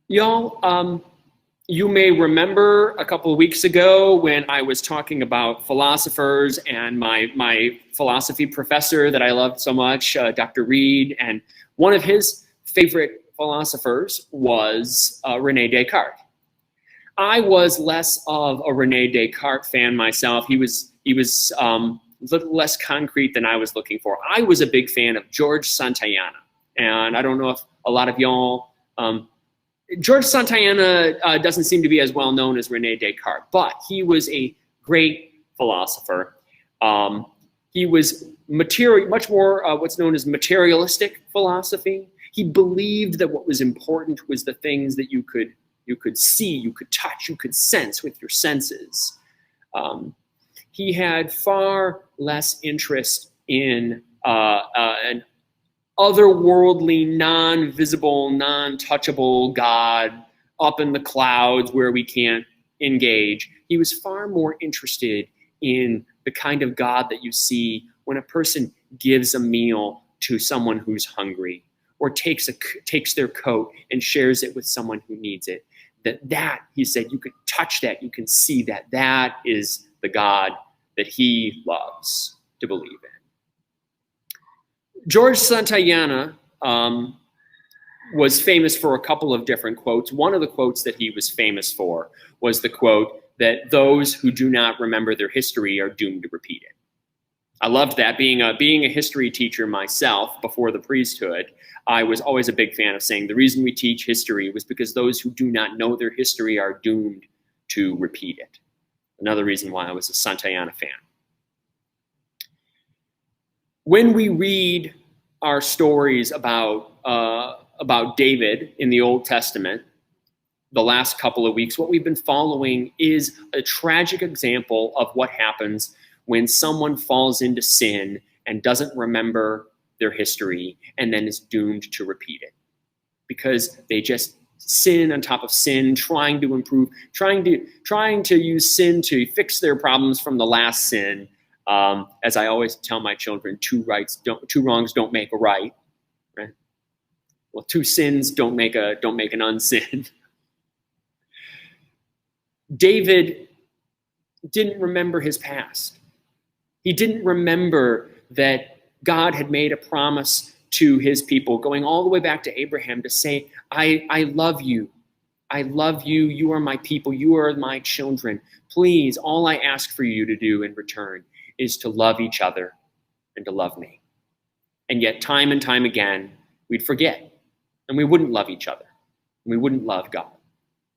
Y'all, you may remember a couple of weeks ago when I was talking about philosophers and my philosophy professor that I loved so much, Dr. Reed, and one of his favorite philosophers was Rene Descartes. I was less of a Rene Descartes fan myself. He was a little less concrete than I was looking for. I was a big fan of George Santayana, and I don't know if a lot of y'all. George Santayana doesn't seem to be as well known as Rene Descartes, but he was a great philosopher. He was much more what's known as materialistic philosophy. He believed that what was important was the things that you could see, you could touch, you could sense with your senses. He had far less interest in an otherworldly, non-visible, non-touchable God up in the clouds where we can't engage. He was far more interested in the kind of God that you see when a person gives a meal to someone who's hungry, or takes their coat and shares it with someone who needs it. That he said, you could touch that, you can see that. That is the God that he loves to believe in. George Santayana was famous for a couple of different quotes. One of the quotes that he was famous for was the quote that those who do not remember their history are doomed to repeat it. I loved that. Being a history teacher myself before the priesthood, I was always a big fan of saying the reason we teach history was because those who do not know their history are doomed to repeat it. Another reason why I was a Santayana fan. When we read our stories about David in the Old Testament, the last couple of weeks, what we've been following is a tragic example of what happens when someone falls into sin and doesn't remember their history and then is doomed to repeat it. Because they just sin on top of sin, trying to improve, trying to use sin to fix their problems from the last sin. As I always tell my children, two wrongs don't make a right. Right? Well, two sins don't make an unsin. David didn't remember his past. He didn't remember that God had made a promise to his people, going all the way back to Abraham, to say, I love you. I love you. You are my people. You are my children. Please, all I ask for you to do in return is to love each other and to love me. And yet, time and time again, we'd forget, and we wouldn't love each other, and we wouldn't love God.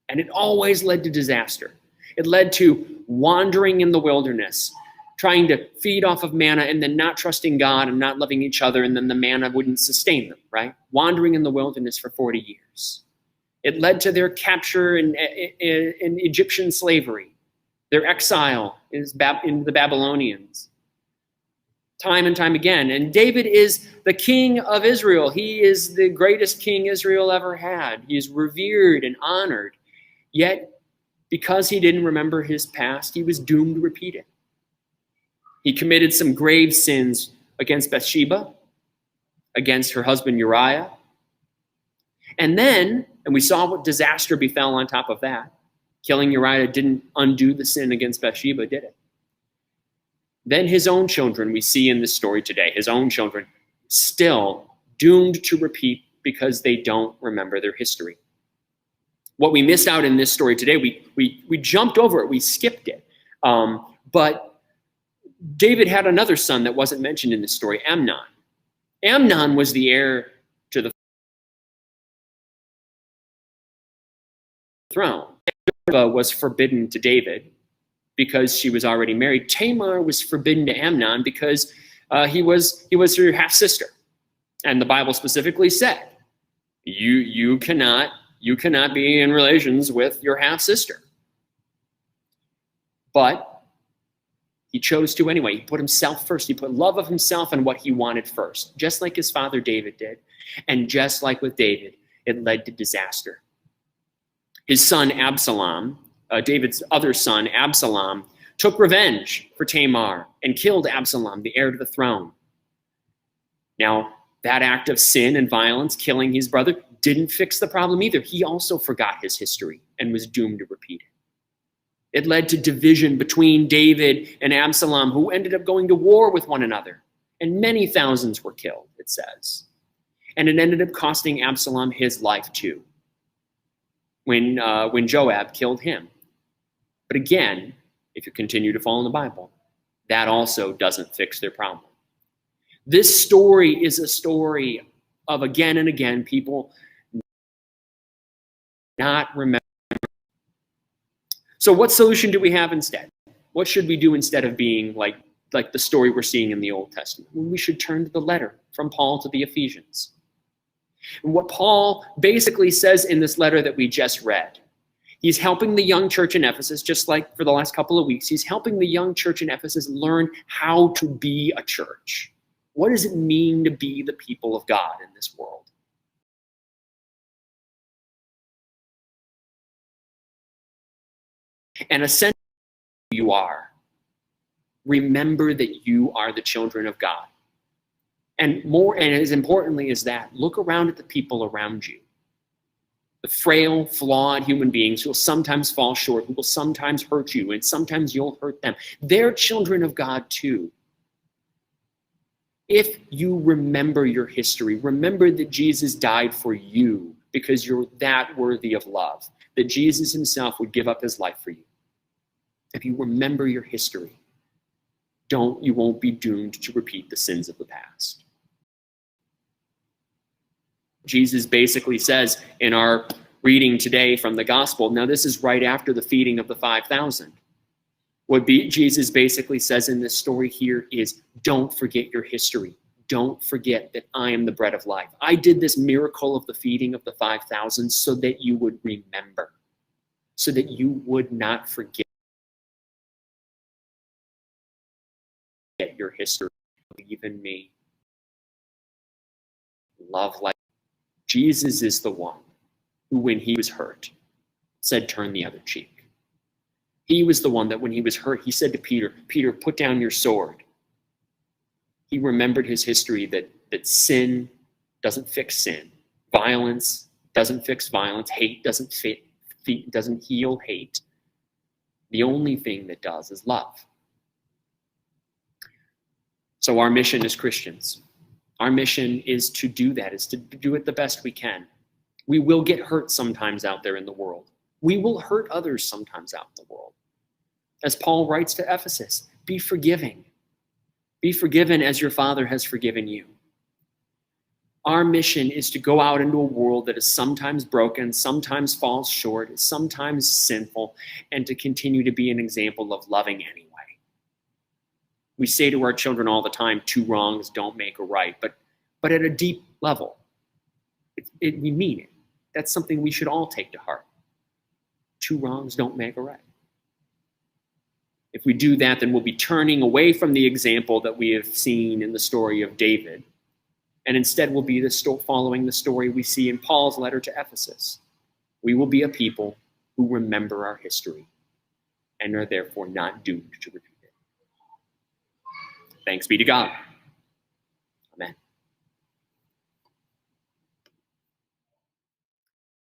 And it always led to disaster. It led to wandering in the wilderness, trying to feed off of manna and then not trusting God and not loving each other, and then the manna wouldn't sustain them, right? Wandering in the wilderness for 40 years. It led to their capture in Egyptian slavery, their exile in the Babylonians, time and time again. And David is the king of Israel. He is the greatest king Israel ever had. He is revered and honored. Yet, because he didn't remember his past, he was doomed to repeat it. He committed some grave sins against Bathsheba, against her husband Uriah. And we saw what disaster befell on top of that. Killing Uriah didn't undo the sin against Bathsheba, did it? Then his own children, we see in this story today, his own children, still doomed to repeat because they don't remember their history. What we missed out in this story today, we jumped over it, we skipped it. But David had another son that wasn't mentioned in this story, Amnon. Amnon was the heir to the throne. Tamar was forbidden to David because she was already married. Tamar was forbidden to Amnon because he was her half sister, and the Bible specifically said, you cannot be in relations with your half sister. But he chose to anyway. He put himself first. He put love of himself and what he wanted first, just like his father David did. And just like with David, it led to disaster. His son Absalom, David's other son Absalom, took revenge for Tamar and killed Absalom, the heir to the throne. Now, that act of sin and violence, killing his brother, didn't fix the problem either. He also forgot his history and was doomed to repeat it. It led to division between David and Absalom, who ended up going to war with one another. And many thousands were killed, it says. And it ended up costing Absalom his life too, when Joab killed him. But again, if you continue to follow the Bible, that also doesn't fix their problem. This story is a story of again and again people not remembering. So what solution do we have instead? What should we do instead of being like the story we're seeing in the Old Testament? Well, we should turn to the letter from Paul to the Ephesians. And what Paul basically says in this letter that we just read, he's helping the young church in Ephesus, just like for the last couple of weeks, he's helping the young church in Ephesus learn how to be a church. What does it mean to be the people of God in this world? And essentially, you are. Remember that you are the children of God. And as importantly as that, look around at the people around you. The frail, flawed human beings who will sometimes fall short, who will sometimes hurt you, and sometimes you'll hurt them. They're children of God too. If you remember your history, remember that Jesus died for you because you're that worthy of love, that Jesus himself would give up his life for you. If you remember your history, you won't be doomed to repeat the sins of the past. Jesus basically says in our reading today from the gospel, now this is right after the feeding of the 5,000. What Jesus basically says in this story here is, don't forget your history. Don't forget that I am the bread of life. I did this miracle of the feeding of the 5,000 so that you would remember, so that you would not forget your history. Believe in me. Love like Jesus is the one who, when he was hurt, said, turn the other cheek. He was the one that when he was hurt, he said to Peter, Peter, put down your sword. He remembered his history that sin doesn't fix sin. Violence doesn't fix violence. Hate doesn't heal hate. The only thing that does is love. So our mission as Christians, our mission is to do that, is to do it the best we can. We will get hurt sometimes out there in the world. We will hurt others sometimes out in the world. As Paul writes to Ephesus, be forgiving. Be forgiven as your Father has forgiven you. Our mission is to go out into a world that is sometimes broken, sometimes falls short, is sometimes sinful, and to continue to be an example of loving anyway. We say to our children all the time, 2 wrongs don't make a right, but at a deep level, we mean it. That's something we should all take to heart. 2 wrongs don't make a right. If we do that, then we'll be turning away from the example that we have seen in the story of David, and instead we'll be following the story we see in Paul's letter to Ephesus. We will be a people who remember our history and are therefore not doomed to repeat it. Thanks be to God.